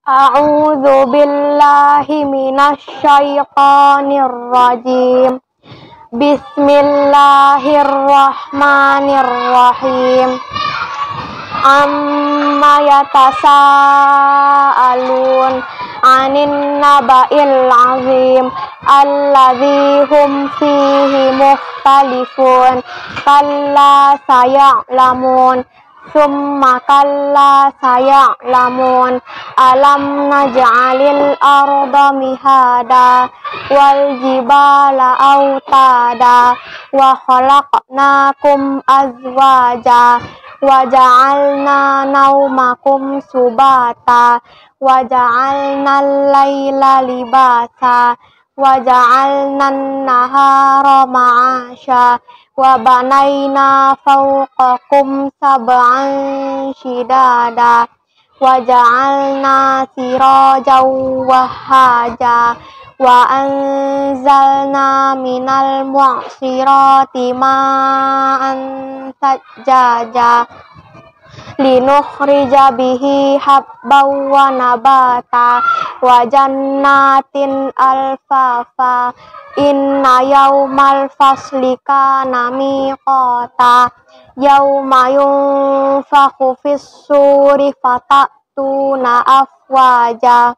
A'udzu billahi minasy syaithanir rajim. Bismillahirrahmanirrahim. Amma yatasaalun 'anin naba'il 'azim alladzi hum fihi mukhtalifun. Kalla saya'lamun summa kalla saya'lamun. Alam naj'alil arda mihada wal jibala autada wa khalaqnakum azwaja wa ja'alna naumakum subata wa ja'alna al-laila libasa wa ja'alna an-nahara ma'asha wa banayna fawqakum sab'an shidada wa ja'alna sirajan wahhaja wa anzalna minal mu'sirati ma'an sajjaja linukhrija bihi habban wa nabata wa jannatin alfafa. Inna yaumal fasli kana miqata yauma yunfakhu fis-suri fatatuna afwaja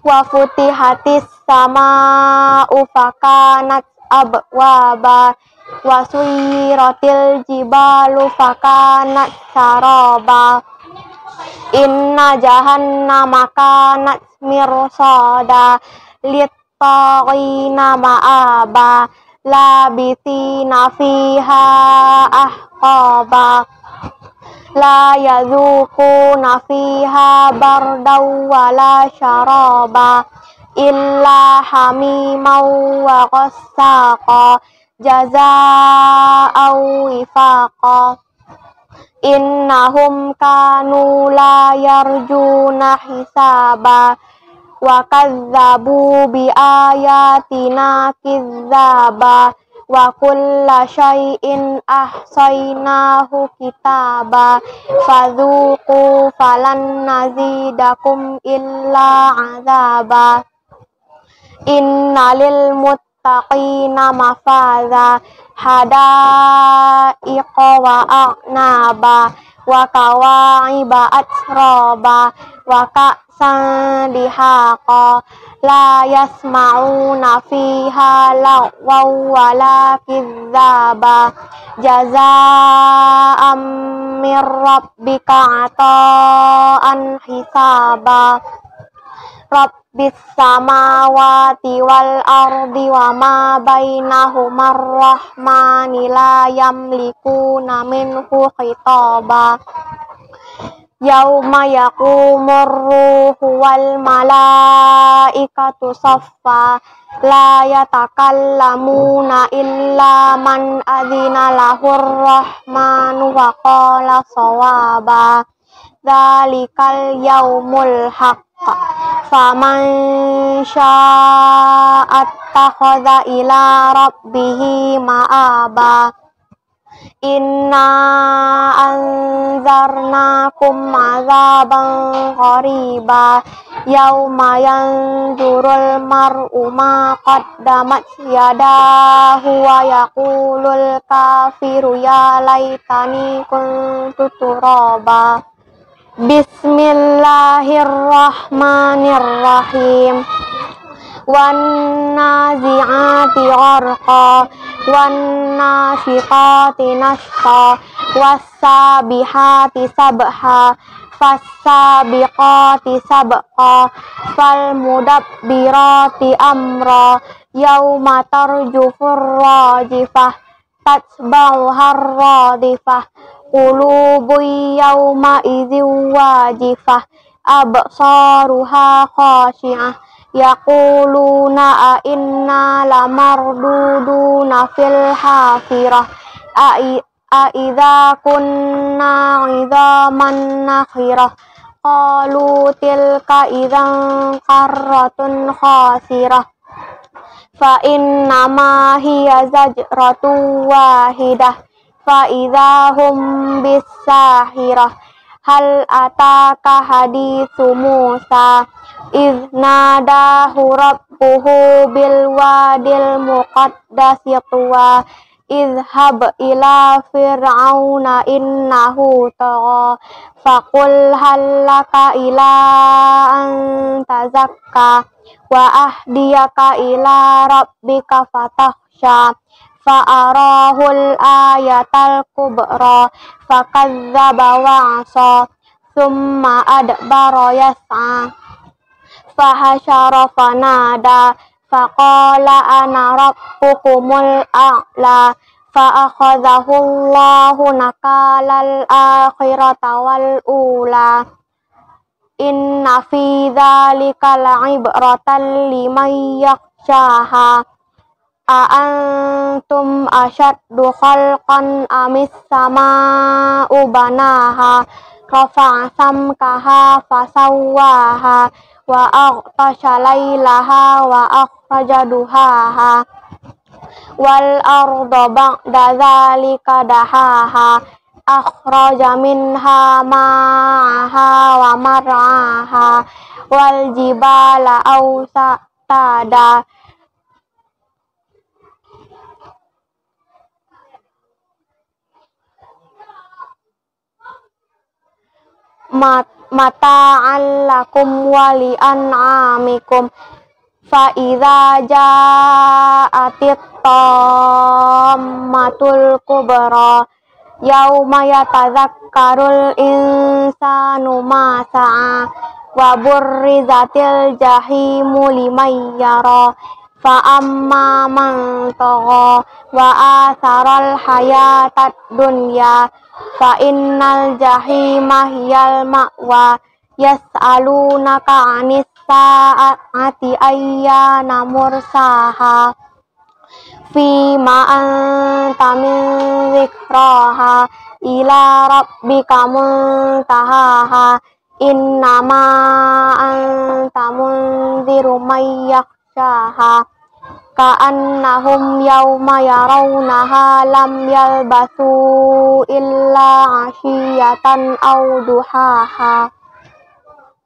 wa futihatis sama'u fakanat abwaba wa suyiratil jibalu fakanat saraba. Inna jahannama kanat mirsada littaqina ma'aba labithina fiha ahqaba la yazuquna fiha bardaw wala syaraba illa hamiman wa ghassaqa jazaa'an wifaqa. Innahum kanu la yarjuna hisaba wa kadzabu bi ayatina kizzaba wa kulla syai'in ahsaynahu kitaba fadzuqu falan nazidakum illa azaba. Innalil muttaqina mafaza hadaiqa wa a'naba wa kawa'iba atraba wa ka'san dihaqa la yasma'una fiha lagwaw wala kizzaba jazaa'an mir rabbika 'ata'an hisaba. Rabbis samawati wal ardi wa ma bainahumar rahmani la yamlikuna minhu khitaba. Yauma yaqumur ruhu wal malaikatu saffa la yatakallamuna illa man adzina lahur rahmanu wa qala shawaba. Dzalikal yaumul haqq faman syaa'a attakhadha ila rabbihi ma'aba. Inna anzarnakum azaban qariba yauma yanzurul mar'u ma qaddamat yadahu wa yaqulul kafiru ya laitani kuntu turaba. Bismillahirrahmanirrahim. Wan nazi'ati gharqa wan nashiqati nashqa was sabihati sabha fassabiqati sabqa fal mudabbirati amra yauma tarjufur rajifah tatba'uhar radifah qulubun yauma idzin wajifah absaruha khashi'ah yaquluna a inna lamarduduna fil hafirah a idza kunna 'idhaman nakhirah qalu tilka idzan qarratun khasirah fa innama hiya zajratun wahidah fa idza hum bisahirah Hal ataka haditsu Musa idh nadahu rabbuhu bil wadil muqaddasi tuwa idhhab ila fir'auna innahu tagha faqul hal laka ila an tazakka wa ahdiyaka ila rabbika fatahsya fa'arahul ayatal kubra fakadzdzaba wa 'asa thumma adbara yas'a fahasyara fanada faqala ana rabbukumul a'la fa'akhadhahu Allahu nakalal akhirata wal ula inna fi dzalika la'ibratan liman yakhshaha A'antum asyaddu khalqan amis sama'u banaha rafa'a samkaha fasawwaha wa aghtasha laylaha wa akhraja duhaha wal arda ba'da dzalika dahaha akhraja minha ma'aha wa mar'aha wal jibala awsada mata'an lakum wa li an'amikum fa idza ja'atit tammatul kubra yauma yatadzakkarul insanu ma sa'a wa burrizatil jahimu liman yara fa amma man tagha wa atharal hayatad dunya fa innal jahima hiyal ma'wa yas'alunaka 'anis sa'ati ayyana mursaha fima anta min dzikraha ila rabbika muntahaha innama anta mundziru man yakhshaha ka'annahum yawma yarawnaha lam yalbasu illa 'ashiyatan aw duhaha.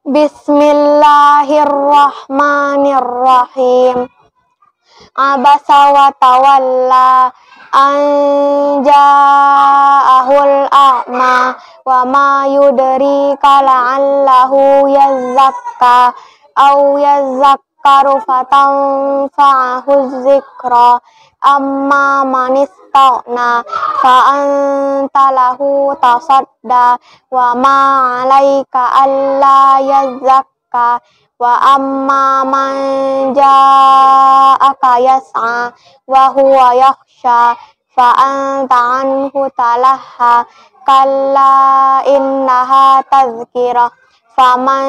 Bismillahirrahmanirrahim. Abasa wa tawalla an ja'ahul a'ma wa ma yudrika la'allahu yazzakka aw yazzakkaru fatanfa'ahu dzikra amma man istaghna fa anta lahu tasadda wa ma 'alaika alla yazzakka wa amma man ja'aka yas'a wa huwa yakhsha fa anta anhu talaha kalla innaha tadhkirah faman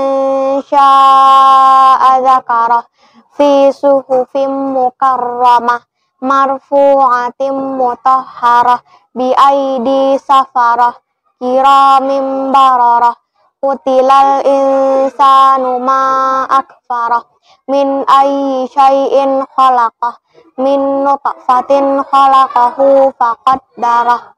syaa'a dzakara fi suhufin mukarramah marfu'atin mutahharah bi aidi safarah kiramin bararah Qutilal insanu ma akfarah min ayyi syai'in khalaqah min nutfatin khalaqahu faqaddarah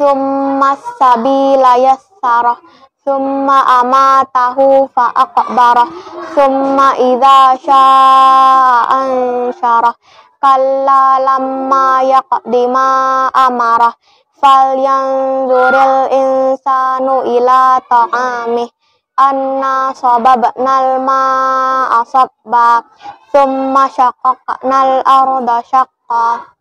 summa sabila yassarah summa amatahu fa'aqbarah summa idza syaa'a ansyarah kalla lamma yaqdi ma amarah falyanzuril insanu ila ta'amih anna sababnal ma'a sabba summa syaqaqnal arda syaqqa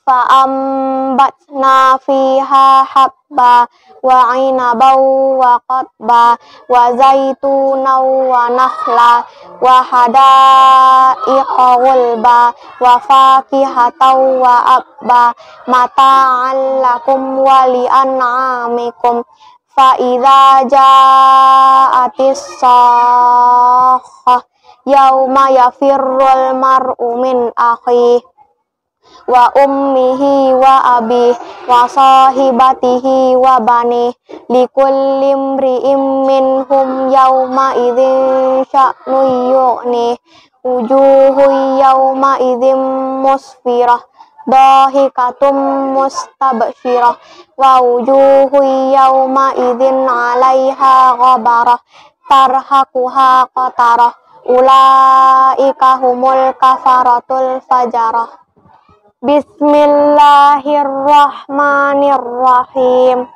fa'ambatna fiha habba wa 'inaban wa qadba wa zaitunan wa nakhla wa hadaiqa ghulba wa fakihatan wa abba mata'an lakum wa li an'amikum fa idza ja'atis sakhah yauma yafirrul mar'u min akhihi wa ummihi wa abih wa sahibatihi wa bani likulli imri'in minhum yawma idzin sya'nun yughni wujuhun yawma idzin musfirah ضاحكة مستبشرة ووجوه يومئذ عليها غبرة ترهقها قترة أولئك هم الكفرة الفجرة. Bismillahirrahmanirrahim.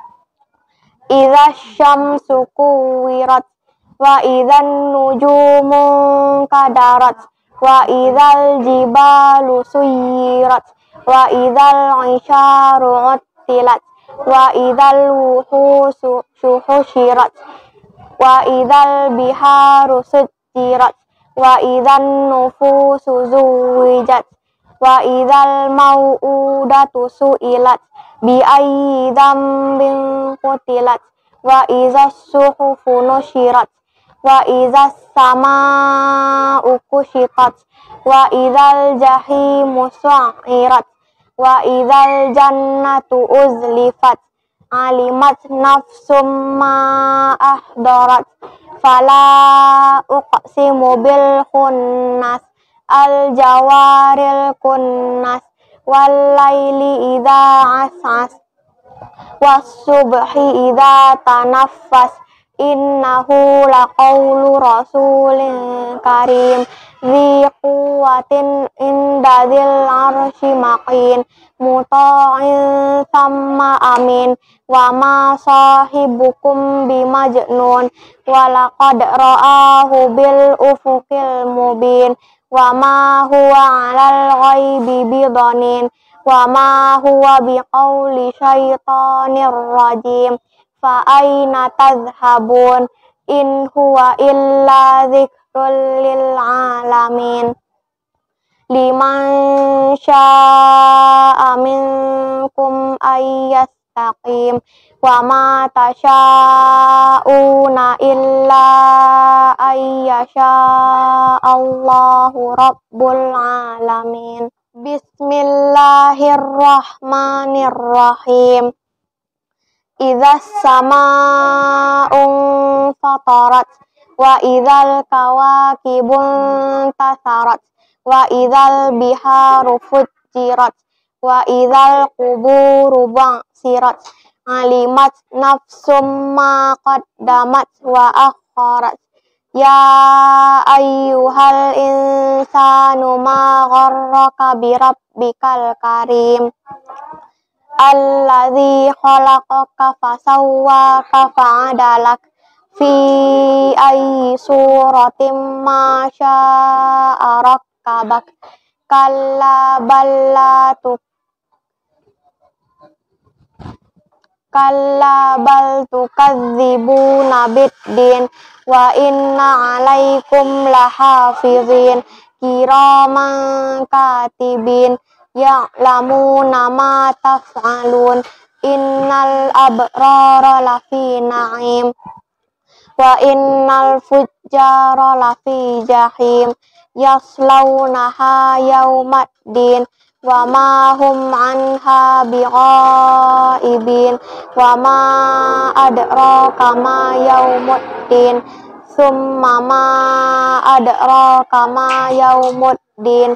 Idza syamsu kuwirat wa idzan nujumu kadarat wa idzal jibalu suyirat wa idzal isharu uttilat wa idzal wuhusu syuhushirat wa idzal biharu sujjirat wa idzan nufusu zuwijat wa idzal mau'udatu su'ilat bi ayyi dzambin qutilat wa idzas suhufu nusyirat wa idzas samaa'u kushitat wa idzal jahimu su'irat wa idzal jannatu uzlifat alimat nafsum ma ahdarat fala uqsimu bil khunnas al jawaril kunnas wal laili idza as'as was subhi idza tanaffas innahu laqawlu rasulin karim dzi quwwatin inda dzil arsy maqin muta'in thamma amin wa ma sahibukum bimajnun wa laqad ra'ahu bil ufuqil mubin wa ma huwa 'alal ghaibi bidanin wa ma huwa biqauli syaitonir rajim fa aina tadhhabun in huwa illa dzikrul lil alamin liman syaa'a minkum ayyastaqim wa ma tasya'una illa ayyasha Allahu rabbul alamin. Bismillahirrahmanirrahim. Idzas samaa'un fatarat wa idzal kawakibun tasarat wa idzal biharu fujirat wa idzal quburu ba'sirat alimat nafsum ma qaddamat wa akharat ya ayyuhal insanu ma gharraka bi rabbikal karim alladzi khalaqaka fasawwaka fa'adalak fi ayyi suratin ma syaa rakkabak kalla bal tukadzibuna biddin wa inna 'alaikum lahafizin kiraman katibin ya'lamuna ma taf'alun innal abrara lafi na'im wa innal fujjara lafi jahim yaslaunaha yaumaddin wa ma hum anha bighaibin wa ma adraka ma yaumuddin summa ma adraka ma yaumuddin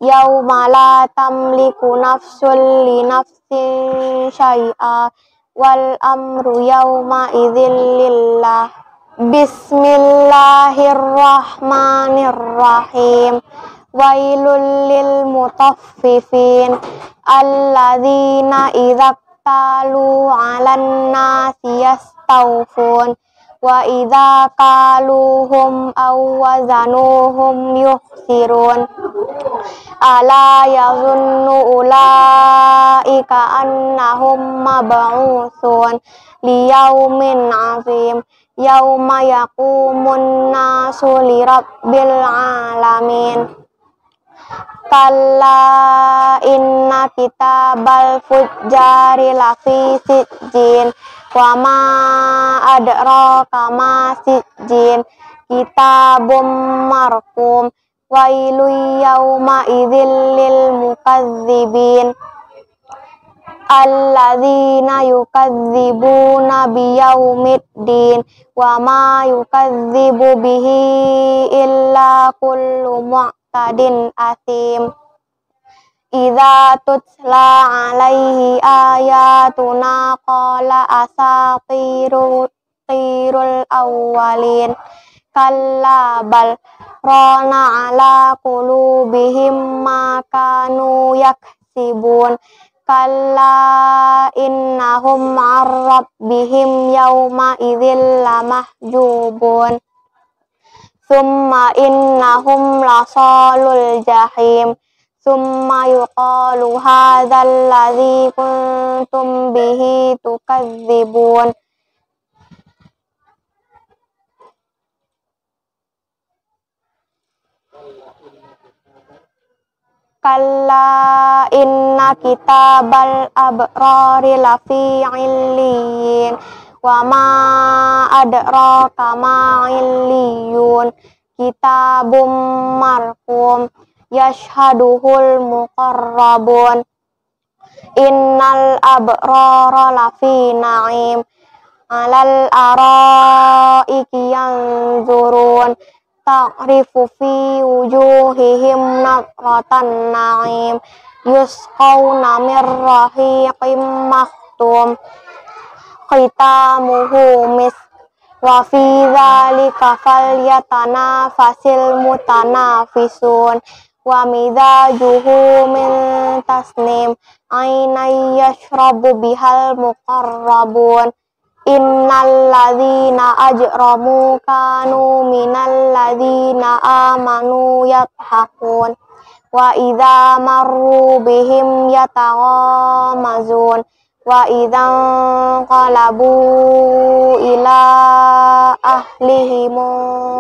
yauma la tamliku nafsun li nafsin syai'a wal amru yauma idzil lillah. Bismillahirrahmanirrahim. Wailul lil mutaffifin alladzina idza talu 'alan nasi yastawfun wa idza qaluhum aw wazanuhum yukhsirun ala yazunnu ulaika annahum mab'utsun liyaumin 'azim yauma yaqumun nasu lirabbil alamin. Kalla inna kitabal fujjari lafi sijjin wa ma adraka ma sijjin kitabum marqum wailu yauma idzil lil mukadzibin alladzina yukadzibuna biyaumiddin wa ma yukadzibu bihi illa kullu mu'tadin asim Idza tutla alaihi ayatuna qala asatirul awwalin kalla bal rana ala qulubihim ma kanu yaksibun kalla innahum an rabbihim yawma idzil lamahjubun summa innahum lasalul jahim summa yuqalu hadzal ladzi kuntum bihi tukadzibun kalla inna kitabal abrari lafi illiyin wa ma adraka ma illiyun kitabum marqum yashhaduhul muqarrabun innal abrara lafi na'im alal araiki yanzurun ta'rifu fi wujuhihim nadratan na'im yusqawna min rahiqim makhtum khitamuhu misk wa fi dzalika falyatanafasil mutanafisun wa mizajuhu min tasnim aynan yashrabu bihal muqarrabun innal ladzina ajramu kanu minal ladzina amanu yadhakun wa idza marru bihim yataghamazun wa idzan qalabu ila ahlihim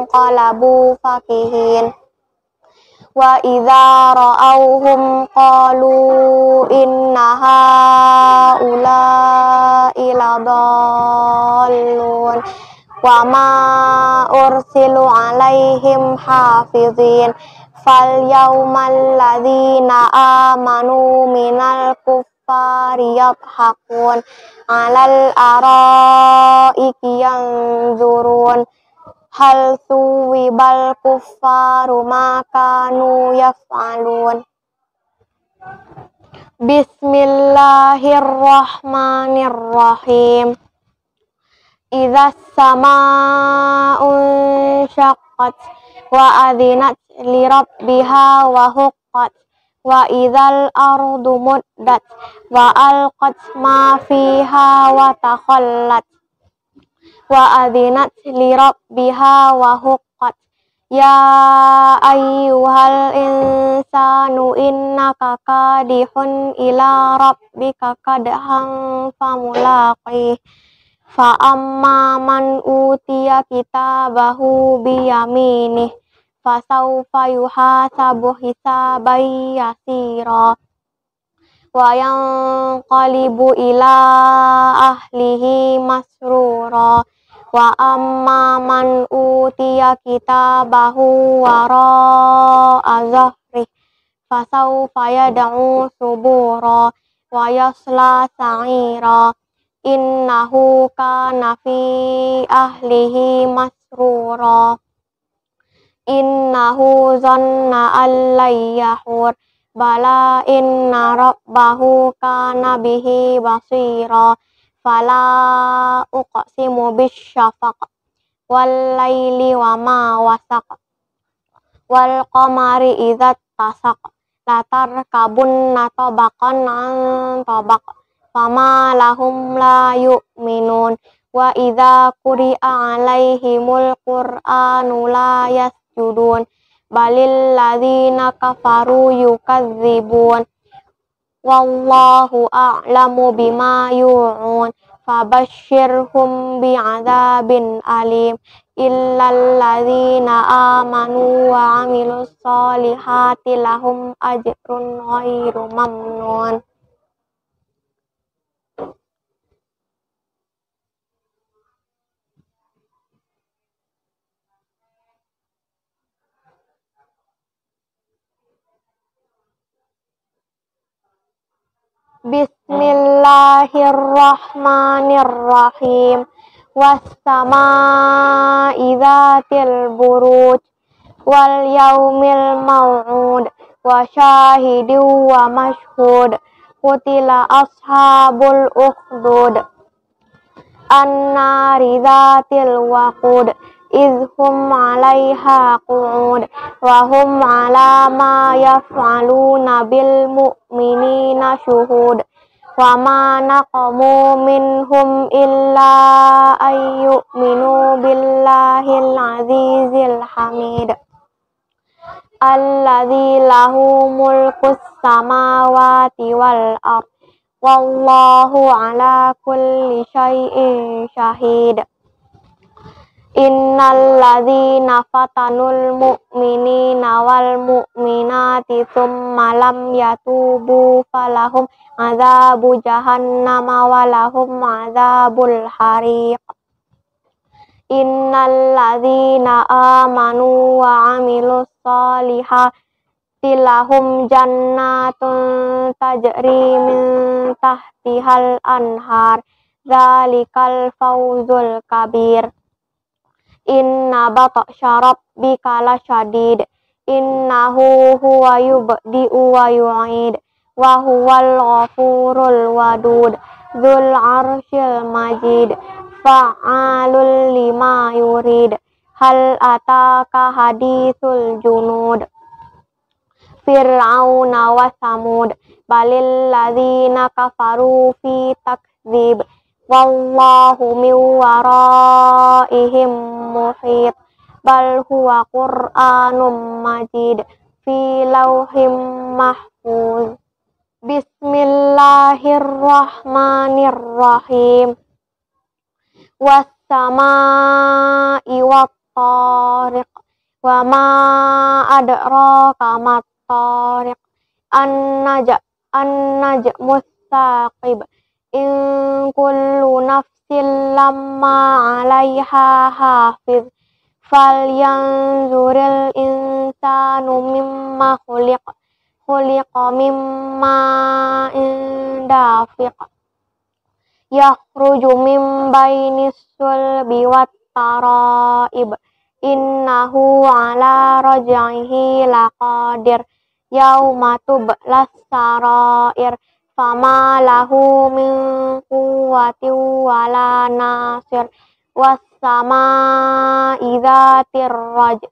qalabu fakihin wa idza ra'awhum qalu inna haula'i ladallun wa ma ursilu alaihim hafizin fal yawmal ladzina amanu minal kuffari yadhakun alal araiki yanzurun hal suwibal kuffaru ma kanu yaf'alun. Bismillahirrahmanirrahim. Idzas samaa'u syaqqat wa adzinat li rabbiha wa huqqat wa idzal ardu muddat wa alqat ma fiha wa takhallat wa adzinat li rabbiha wa huqqat ya ayyuhal insanu innaka kadihun ila rabbika kadhan famulaqih fa amma man utiya kitabahu biyaminih fasawfa yuhasabu hisaban yasira wa yanqalibu ila ahlihi masrura wa amma man utiya kitabahu wara'a zahri fasawfa yad'u subura wa yasla sa'ira innahu kana fi ahlihi masrura innahu zanna an lan yahur bala inna rabbahu kana bihi basira fala uqsimu bisyafaq wal laili wa ma wasaq wal qamari idza tasaq la tarkabunna tabaqan an tabaq fama lahum la yu'minun wa idza quri'a alaihimul qur'anu la yasjudun balil ladzina kafaru yukadzibun wallahu a'lamu bima yu'un fabashshirhum bi'adzabin alim illal ladzina amanu wa 'amilus solihati lahum ajrun ghairu mamnun. Bismillahirrahmanirrahim. Wassama'i dzatil buruj wal yaumil maw'ud wa syahidin wa mashhud. Qutila ashabul ukhdud annari dzatil waqud idhum 'alaiha qu'ud wa hum 'ala ma yaf'aluna bil mu'minina syuhud. Wa ma naqamu minhum illa ayyuminu billahil azizil hamid alladzi lahu mulkus samawati wal ard wallahu ala kulli syai'in syahid. Innal ladzina fatanul mu'minina wal mu'minati tsumma lam yatubu falahum adzabu jahannama walahum adzabul hariq. Innal ladzina amanu wa 'amilus solihati lahum jannatun tajri min tahtihal anhar dzalikal fawzul kabir. Inna batsya rabbika lasyadid innahu huwa yubdi'u wa yu'id wa huwal ghafurul wadud dzul arsyil majid fa'alul lima yurid. Hal ataka hadithul junud Fir'auna wa Samud balil ladzina kafaru fi takdzib wallahu min waraihim muhit bal huwa qur'anum majid fi lauhim mahfuz. Bismillahirrahmanirrahim. Was-samaa'i wat-tariq wa ma adraka mat-tariq an-najmus saqib in kullu nafsin lamma 'alaiha hafiz falyanzuril insanu mimma khuliqa mimma dafiq yakhruju min bainis sulbi wat taraib innahu ala raj'ihi laqadir yauma tublas sarair fama lahu min quwwatin wala nasir was-samaa'i dzatir raj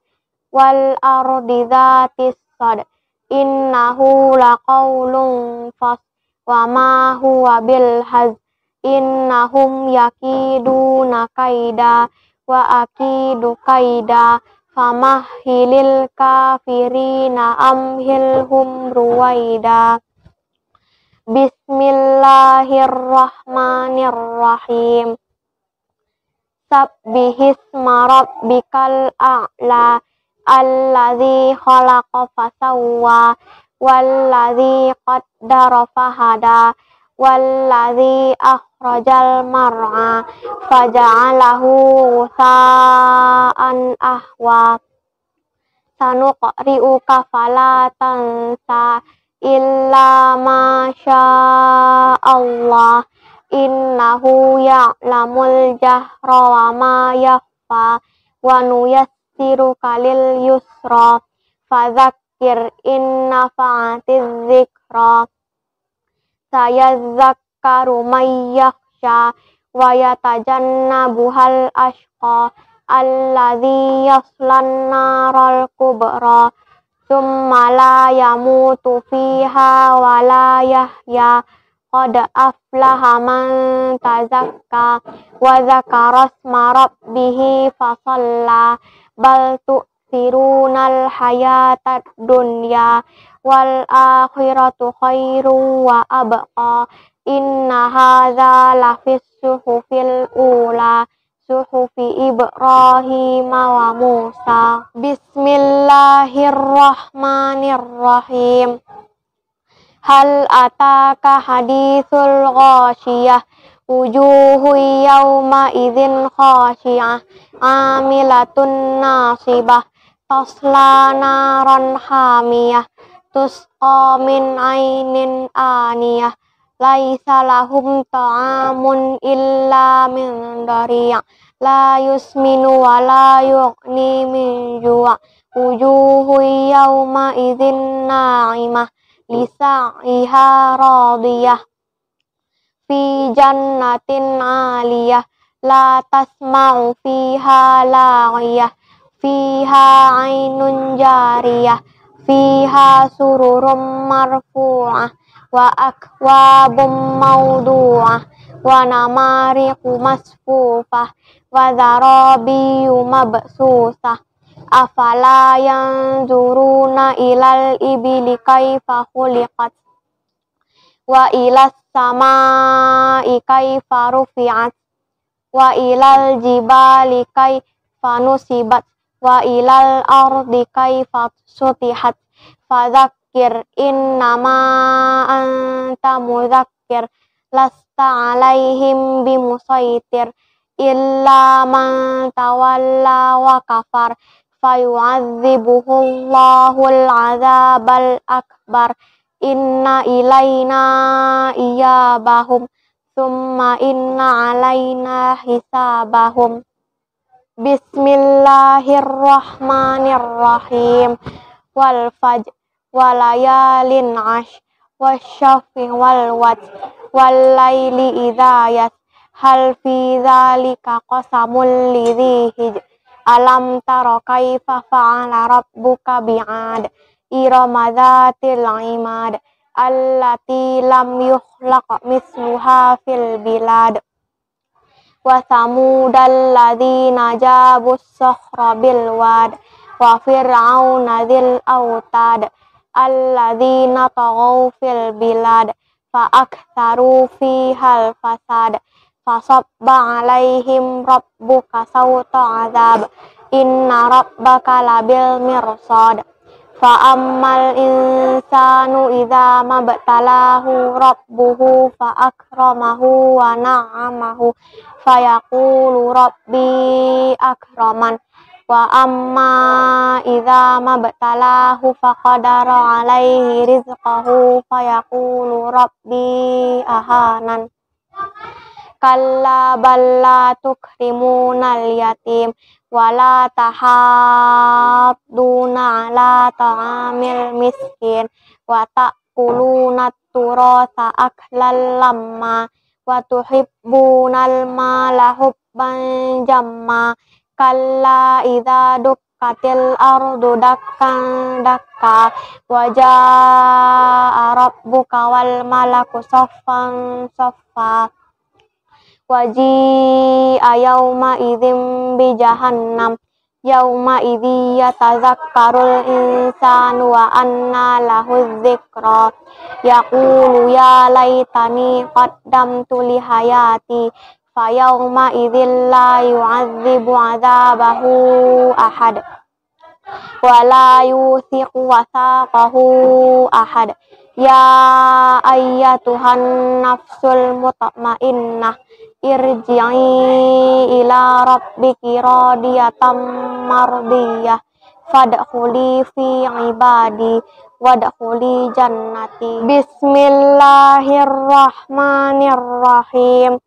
wal ardi dzatis sad innahu laqaulun fas wa ma huwa bil haz innahum yakiduna kaida wa akidu kaida famahhilil kafirina amhilhum ruwaida. Bismillahirrahmanirrahim. Sabbihisma rabbikal a'la alladzi khalaqa fasawwa walladzi qaddara fahada walladzi akhrajal mar'a faja'alahu ghusaan ahwa. Sanuqri'uka fala tansa illa ma sya'allah innahu ya'lamul jahra wa ma yakhfa wa nuyassiruka lil yusra fadzakkir in nafa'atiz dzikra sayadzakkaru may yakhsha wa yatajannabuhal ashqa alladzi yaslan naral kubra tsumma la yamutu fiha wa la yahya qad aflaha man tazakka wa dzakara asma rabbih fasalla bal tu'thirunal hayatad dunya wal akhiratu khairu wa abqa inna hadza lafis suhufil ula suhufi Ibrahim wa Musa. Bismillahirrahmanirrahim. Hal ataka hadithul ghashiyah wujuhu yawma idzin khashiyah amilatun nasibah tasla naran hamiyah tusqa min ainin aniyah laisa lahum ta'amun illa min dari' la yusminu wa la yughni min ju' wujuhu yawma idzin na'imah lisa'ihha radiyah fi jannatin 'aliyah la tasma'u fiha laghiyah fiha 'ainun jariyah fiha sururum marfu'ah wa akwabum mawdu'ah wa namariqu masfufah wa zarabiyu mabsusah afala yanzuruna ilal ibili kaifa khuliqat wa ilas samai kaifa rufi'at wa ilal jibali kaifa nusibat wa ilal ardi kaifa sutihat fadzakir innama anta mudzakkir lasta alaihim bimusaitir illa man tawalla wa kafar fayu'adzibuhullahul 'adzabal akbar inna ilaina iyabahum summa inna alaina hisabahum. Bismillahirrahmanirrahim. Wal fajr walayalin 'ashr wasyaf'i wal watr wal laili idza yas hal fi dzalika qasamul lidzi hijr alam tara kaifa fa'ala rabbuka bi'ad irama dzatil imad allati lam yukhlaq misluha fil bilad wa samudal ladzina jabus sakhra bil wad wa fir'auna dzil autad alladzina taghaw fil bilad fa aktsaru fihal fasad fasabba 'alaihim rabbuka sawta 'adzab inna rabbaka labil mirsad fa ammal insanu idza mabtalahu rabbuhu fa akramahu wa na'amahu fayaqulu rabbi akraman wa amma idza mabtalahu faqadara 'alaihi rizqahu fayaqulu rabbi ahanan kalla bal la tukrimunal yatim wala tahadduna ala ta'amil miskin wa ta'kuluna turasa aklan lamma wa tuhibbunal mala hubban jamma kalla idza dukkatil ardu dakkan dakka wa jaa rabbuka wal malaku saffan saffa waji'a yawma idzin bi jahannam yawma idzi yatazakkarul insanu wa anna lahu dzikra yaqulu ya laitani qaddamtu li hayati fa yawma idzil la yu'adzibu 'adzabahu ahad wa la yuthiqu wathaqahu ahad ya ayyatuhan nafsul mutmainnah irji'i ila rabbiki radiyatan mardiyah fadkhuli fi ibadi wadkhuli jannati. Bismillahirrahmanirrahim.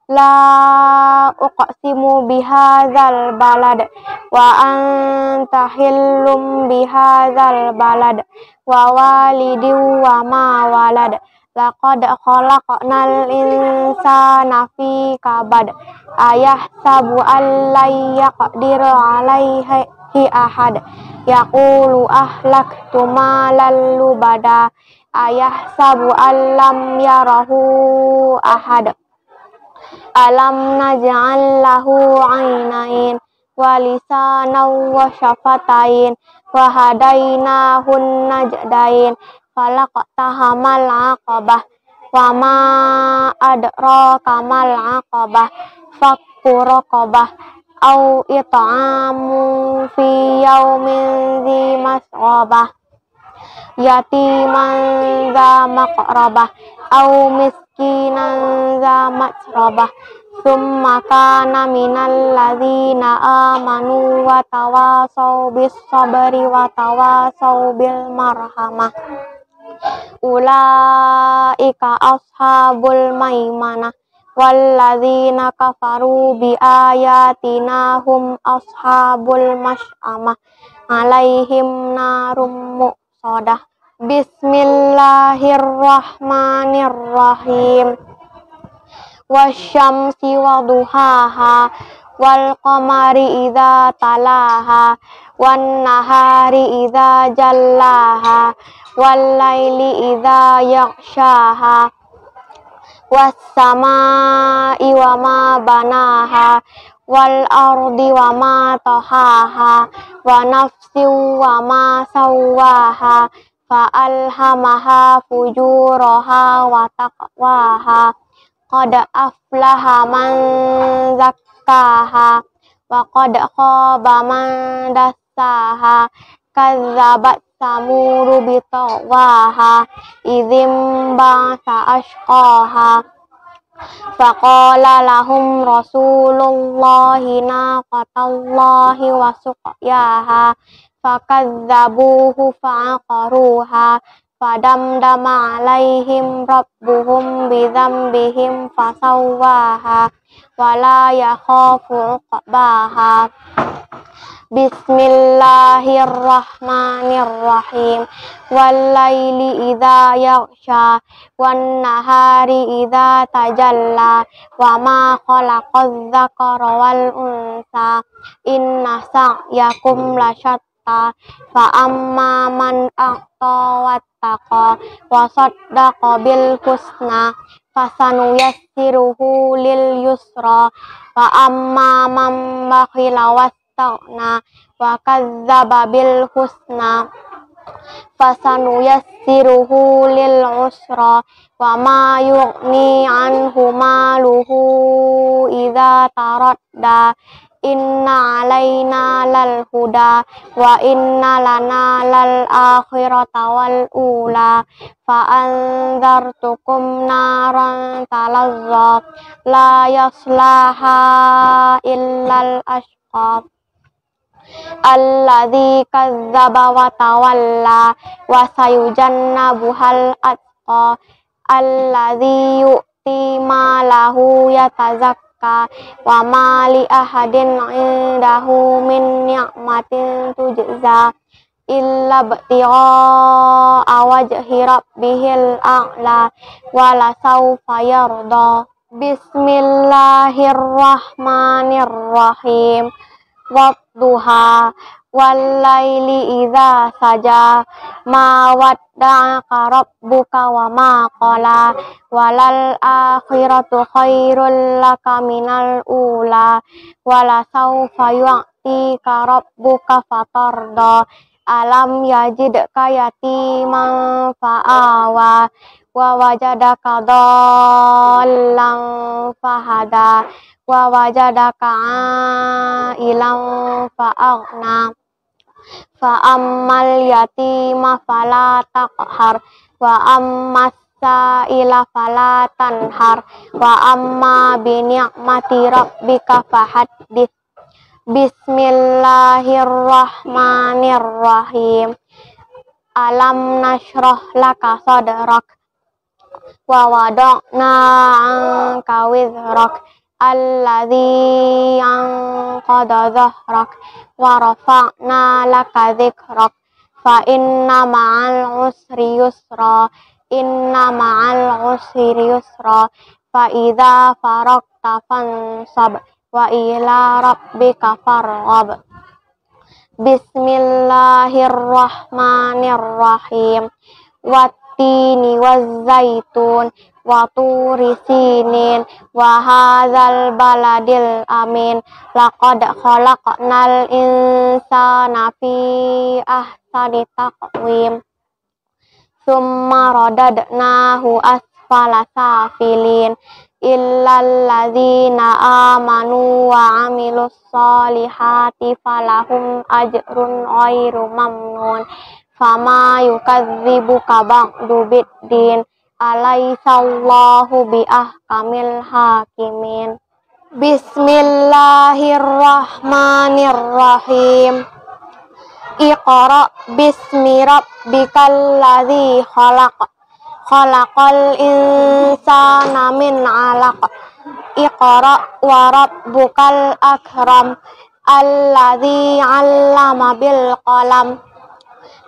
La uqsimu bihadzal balad wa anta hillum bihadzal balad wa walidin wa ma walad laqad khalaqnal insana fi kabad ayahsabu an la yaqdiru alaihi ahad yaqulu ahlaktu malan lubada ayahsabu an lam yarahu ahad alam naj'al lahu 'ainain wa lisanan wa syafatain wa hadainahun najdain falaqtahamal 'aqabah wa ma adraka mal 'aqabah fakku raqabah au it'amu fi yaumin dzi masghabah yatiman dza maqrabah au miskinan dza matrabah summa kana minal ladzina amanu wa tawasaw bis sabri wa tawasaw bil marhamah ulaika ashabul maimanah walladzina kafaru bi ayatina hum ashabul masy'amah alaihim narum muqsadah. Bismillahirrahmanirrahim. Wasyamsi waduhaha wal qamari idza talaha wan nahari idza jallaha wal laili idza yaghshaha was samai wa ma banaha wal ardi wa ma tahaha wa nafsin wa ma sawwaha fa alhamaha fujuraha wa taqwaha qad aflaha man zakkaha wa qad khaba man dassaha kazzabat samuru bitagwaha idzim ba'sa ashqaha faqala lahum rasulullahi naqatallahi wa suqyaha fakazzabuhu fa'aqaruha fadamdama alaihim rabbuhum bidzambihim fasawwaha wala yakhafu uqbaha. Bismillahirrahmanirrahim. Wallaili idza yaghsha wan nahari idza tajalla wa ma khalaqadz dzakara wal unsa inna sa'yakum lasyatta fa amma man a'ta wattaqa wa saddaqa bil husna fasanuyassiruhu lil yusra wa amma man bakhila wastaghna wa kadzdzaba bil husna fasanuyassiruhu lil usra wa ma yughni anhu maluhu idza taradda inna alaina lal huda wa inna lana lal akhirata wal ula fa anzartukum naran talazza la yaslaha illal ashqa alladzi kazzaba wa tawalla wa sayujannabuhal atqa alladzi yu'ti malahu yatazakka wa ma li ahadin indahu min ni'matin tujza illa btigha'a wajhi rabbihil a'la wa la sawfa yarda. Bismillahirrahmanirrahim. Wadduha wal laili idza saja ma wadda'aka rabbuka wa ma qala walal akhiratu khairul laka minal ula wala sawfa yu'tika rabbuka fatarda alam yajidka yatiman fa'awa wa wajadaka dhallan fahada wa wajadaka ilam fa'aghna fa ammal yatima fala taqhar wa ammas sa'ila fala tanhar wa amma bi ni'mati rabbika fahaddits. Bismillahirrahmanirrahim. Alam nashrah laka sadrak wa wada'na 'anka wizrak alladzi anqadha dhahrak wa rafa'na laka dzikrak fa inna ma'al usri yusra inna ma'al usri yusra fa idza faragta fansab wa ila rabbika farghab. Bismillahirrahmanirrahim. Wattini wazzaitun wa turi sinin wa hadzal baladil amin laqad khalaqnal insana fi ahsani taqwim summa radadnahu asfala safilin illal ladzina amanu wa amilus solihati falahum ajrun ghairu mamnun fama yukadzibuka ba'du biddin alaisallahu bi ahkamil hakimin. Bismillahirrahmanirrahim. Iqra bismi rabbikal ladzi khalaq khalaqal insana min 'alaq Iqra wa rabbukal akram alladzi 'allama bil qalam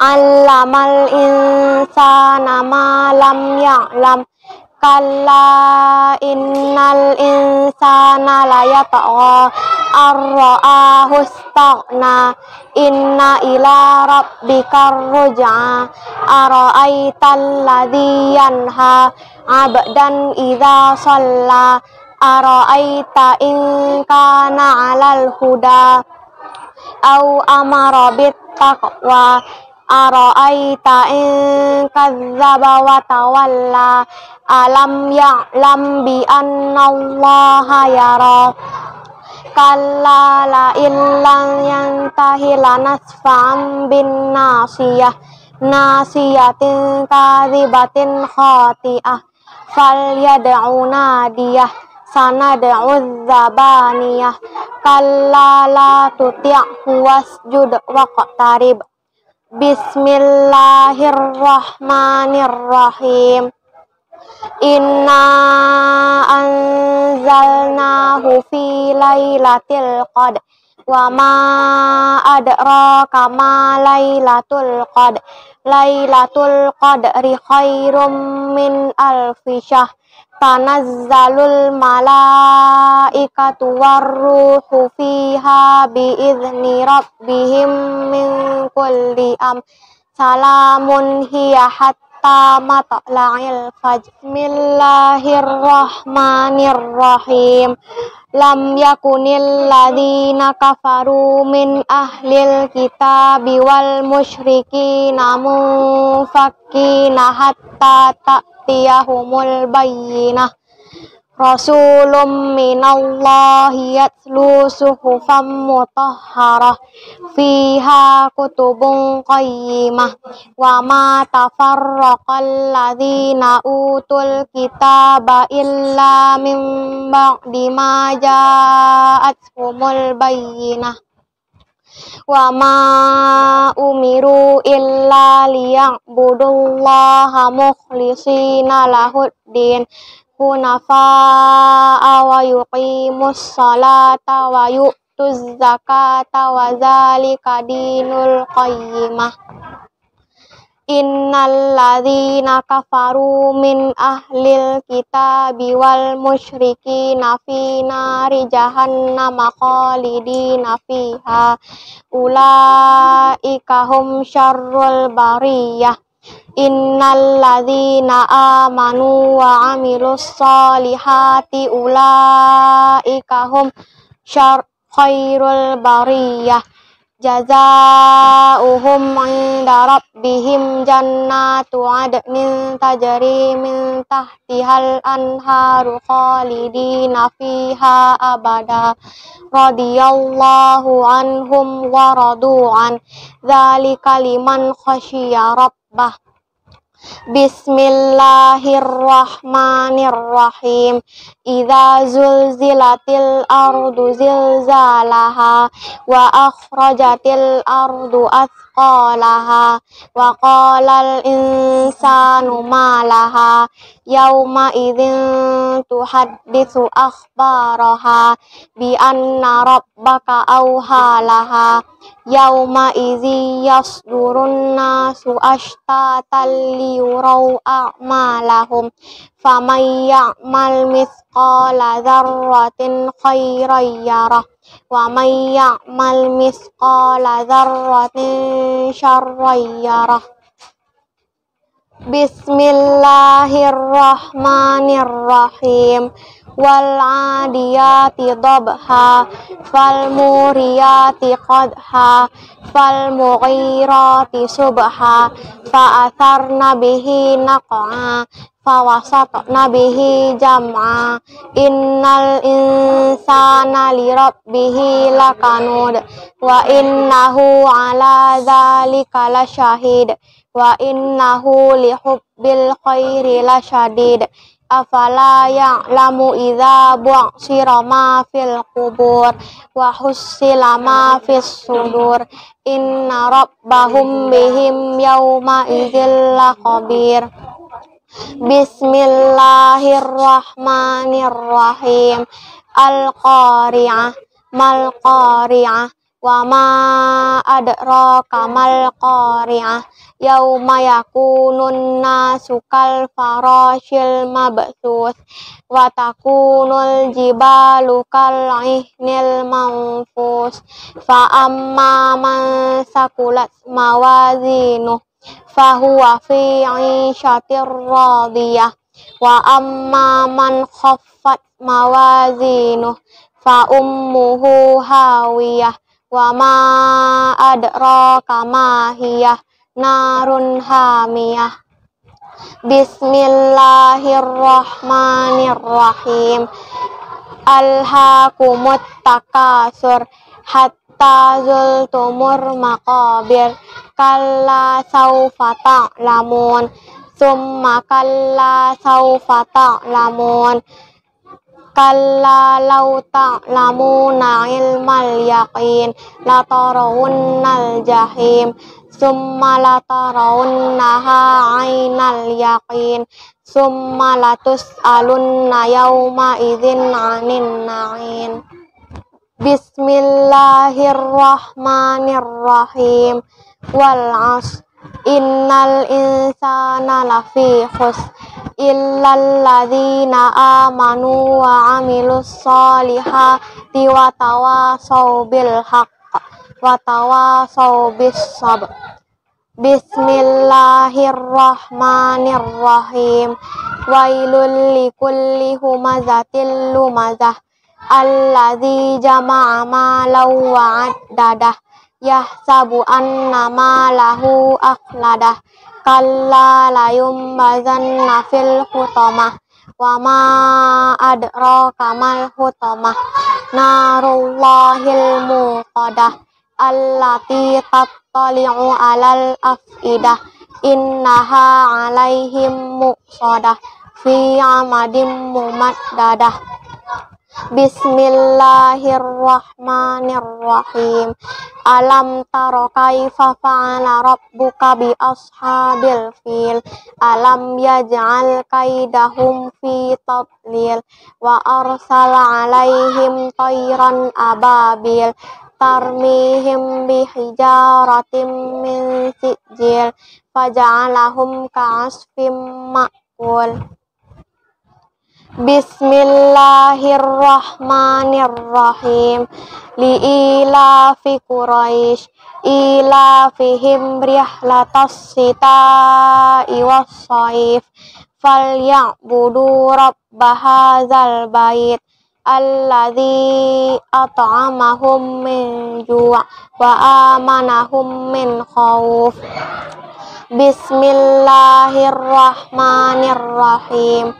'allamal insana ma lam ya'lam kalla innal insana layatgha ar-ra'ahu istaghna inna ila rabbikar ruj'a ara'aital ladzi yanha 'abdan idza shalla ara'aita in kana 'alal huda au amara bit taqwa ara'aita in kadzdzaba wa tawalla alam ya'lam bi anna Allaha yara kalla la illam yantahi lanasfa'an bin nasiyatin kadhibatin khati'ah falyad'u nadiyah sanad'u zabaniyah kalla la tuti'hu wasjud waqtarib. Bismillahirrahmanirrahim. Inna anzalnahu fi lailatul qadr wa ma adraka ma lailatul qadr lailatul qadri khairum min alfi syahr tanazzalul malaikatu warruhu fiha biizni rabbihim min kulli salamun hiya hatta matla'il fajr. Bismillahirrahmanirrahim. Lam yakunil ladzina kafaru min ahlil kitabi wal musyrikina munfakkina hatta ta'tiyahumul bayyinah. Rasulun minallahi yatlu suhufan mutahharah fiha kutubun qayyimah wa ma tafarraqal ladzina utul kitaba illa min ba'di ma ja'atuhumul bayyinah wa ma umiru illa liya'budullaha mukhlishina lahuddin hunafa'a wa yuqimus salata wa yu'tuz zakata wa zalika dinul qayyimah. Innal ladzina kafaru min ahlil kitabi wal musyrikina fi nari jahannama khalidina fiha ulaika hum syarrul bariyah. Innal ladzina amanu wa amilus solihati ulaika hum khairul bariyah. Jazaohum 'inda rabbihim jannatu 'adnin tajri min tahtihal anharu khalidina fiha abada radhiyallahu anhum wa radu'an dzalika liman khasyiya rabbah. Bismillahirrahmanirrahim. Idza zulzilatil ardu zilzalaha wa akhrajatil ardu athqalaha wa qalal insanu ma laha yauma idzin tuhadditsu akhbaraha bi anna rabbaka awhalaha yauma idzi yasdurun nasu ashtatan liyurau a'malahum faman ya'mal mithqala dzarratin khairan yarah wa man ya'mal mithqala dzarratin syarran yarah. Bismillahirrahmanirrahim. Wal 'adiyati dhabha fal muriyati qadha fal mughirati subha fa atharna bihi naq'a fa wasatna bihi jam'a innal insana li rabbihi lakanud wa innahu ala dzalika lasyahid wa innahu li hubbil khairi lasyadid. Afala ya'lamu idza bu'sira ma fil qubur wa hussila ma fis sudur inna rabbahum bihim yawma idzil lakhabir. Bismillahirrahmanirrahim. Al-Qari'ah. Mal Qari'ah. Wa ma adraka mal Qari'ah. Yauma yakunun nasu kal farashil mabthus wa takunul jibalu kal ihnil manfus fa amma man sakulat mawazinuh fahuwa fi 'ishatir radiyah wa amma man khaffat mawazinuh fa ummuhu hawiyah wa ma adraka ma hiyah narun hamiyah. Bismillahirrahmanirrahim. Alhaakumut takasur hatta zultumur maqabir kalla saufa ta'lamun summa kalla saufa ta'lamun kalla law ta'lamuna ilmal yaqin latarawunnal jahim summa latarawunnaha 'ainal yaqin summa latus'alunna yawma idzin 'anin na'im. Bismillahirrahmanirrahim. Wal 'ashr innal insana lafi khusr illal ladzina amanu wa 'amilus sholihati wa tawasaw bil haqq wa tawasaw bis sabr. Bismillahirrahmanirrahim. Wailul likulli humazatil lumazah alladzi jama'a malan wa 'addadah yahsabu anna malahu akhladah kalla layumbazanna fil hutamah wa ma adraka mal hutamah narullahil muqadah allati tattali'u alal afidah innaha 'alaihim muqsadah fi 'amadim mumaddadah. Bismillahirrahmanirrahim. Alam taro kaifa fa'ala rabbuka bi ashabil fil alam yaj'al kaidahum fi tadlil wa arsala 'alaihim tayran ababil tarmihim bihijaratin min sijil faja'alahum ka'asfim ma'kul. Bismillahirrahmanirrahim. Li'ilafi Quraisy ilafihim rihlatas sita'i was-shaif falya'budu rabba hadzal bait alladzi at'amahum min ju' wa amanahum min khauf. Bismillahirrahmanirrahim.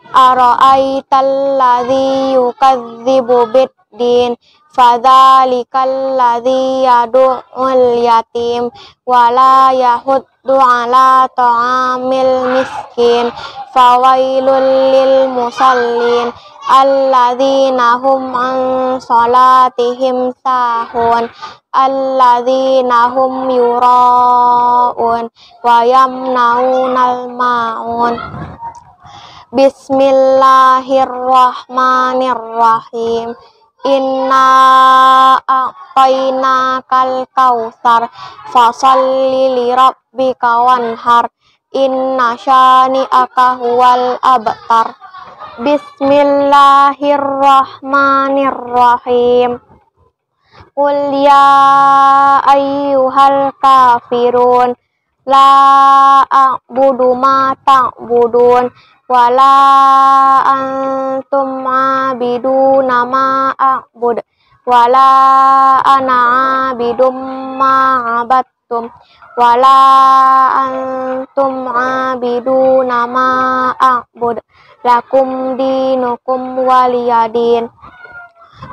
Ara'aital ladzi yukadzibu biddin fadzalikal ladzi yad'ul yatim wa la yahuddu 'ala ta'amil miskin fawailul lil musallin alladzina hum an salatihim sahun alladzina hum yura'un wa yamna'unal ma'un. Bismillahirrahmanirrahim. Inna a'tainakal kautsar fasalli li rabbika wanhar inna syani'aka huwal abtar. Bismillahirrahmanirrahim. Qul ya ayyuhal kafirun la a'budu ma ta'budun wala antum 'abiduna ma a'bud wala ana 'abidum ma 'abadtum wala antum 'abiduna ma a'bud lakum dinukum waliyadin.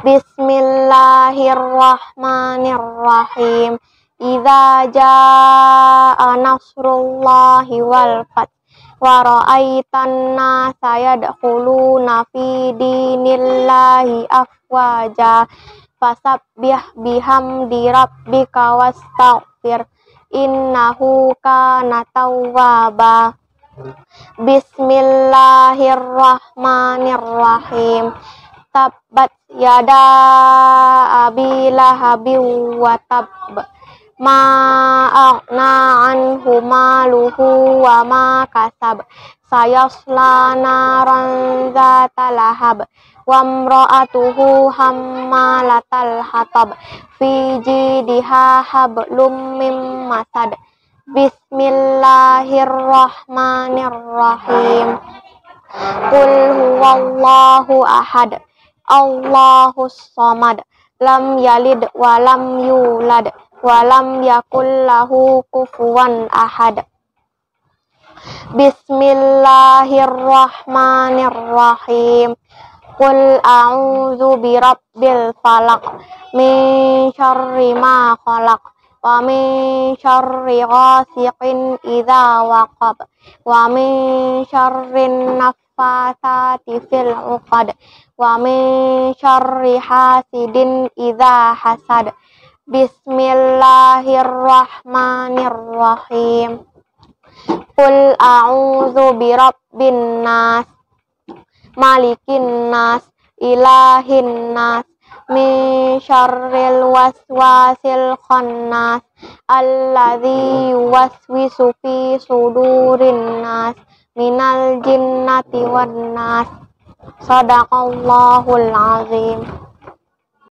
Bismillahirrahmanirrahim. Idza jaa nasrullahi wal fath wa ra'aitan nasa yadkhuluna fi dinillahi afwaja fasabbih bihamdi rabbika wastaghfir innahu kana tawwaba. Bismillahirrahmanirrahim. Tabbat yada abi lahabin wa tab. Ma aghna anhu maluhu wa ma kasab. Sayasla naran zata lahab. Wa imra'atuhu hammalatal hatab. Fi jidiha hablum mim masad. Bismillahirrahmanirrahim. Qul huwallahu ahad. Allahus samad. Lam yalid wa lam yulad wa lam yakul lahu kufuwan ahad. Bismillahirrahmanirrahim. Qul a'udzu birabbil falaq min syarri ma khalaq wa min syarri ghasiqin idza waqab wa min syarrin naffatsati fil 'uqad wa min syarri hasidin idza hasad. Bismillahirrahmanirrahim. Qul a'udzu birabbin nas, malikin nas, ilahin nas, min syarril waswasil khannas, alladzi yuwaswisu fi sudurin nas, minal jinnati wan nas. Shadaqallahul azim.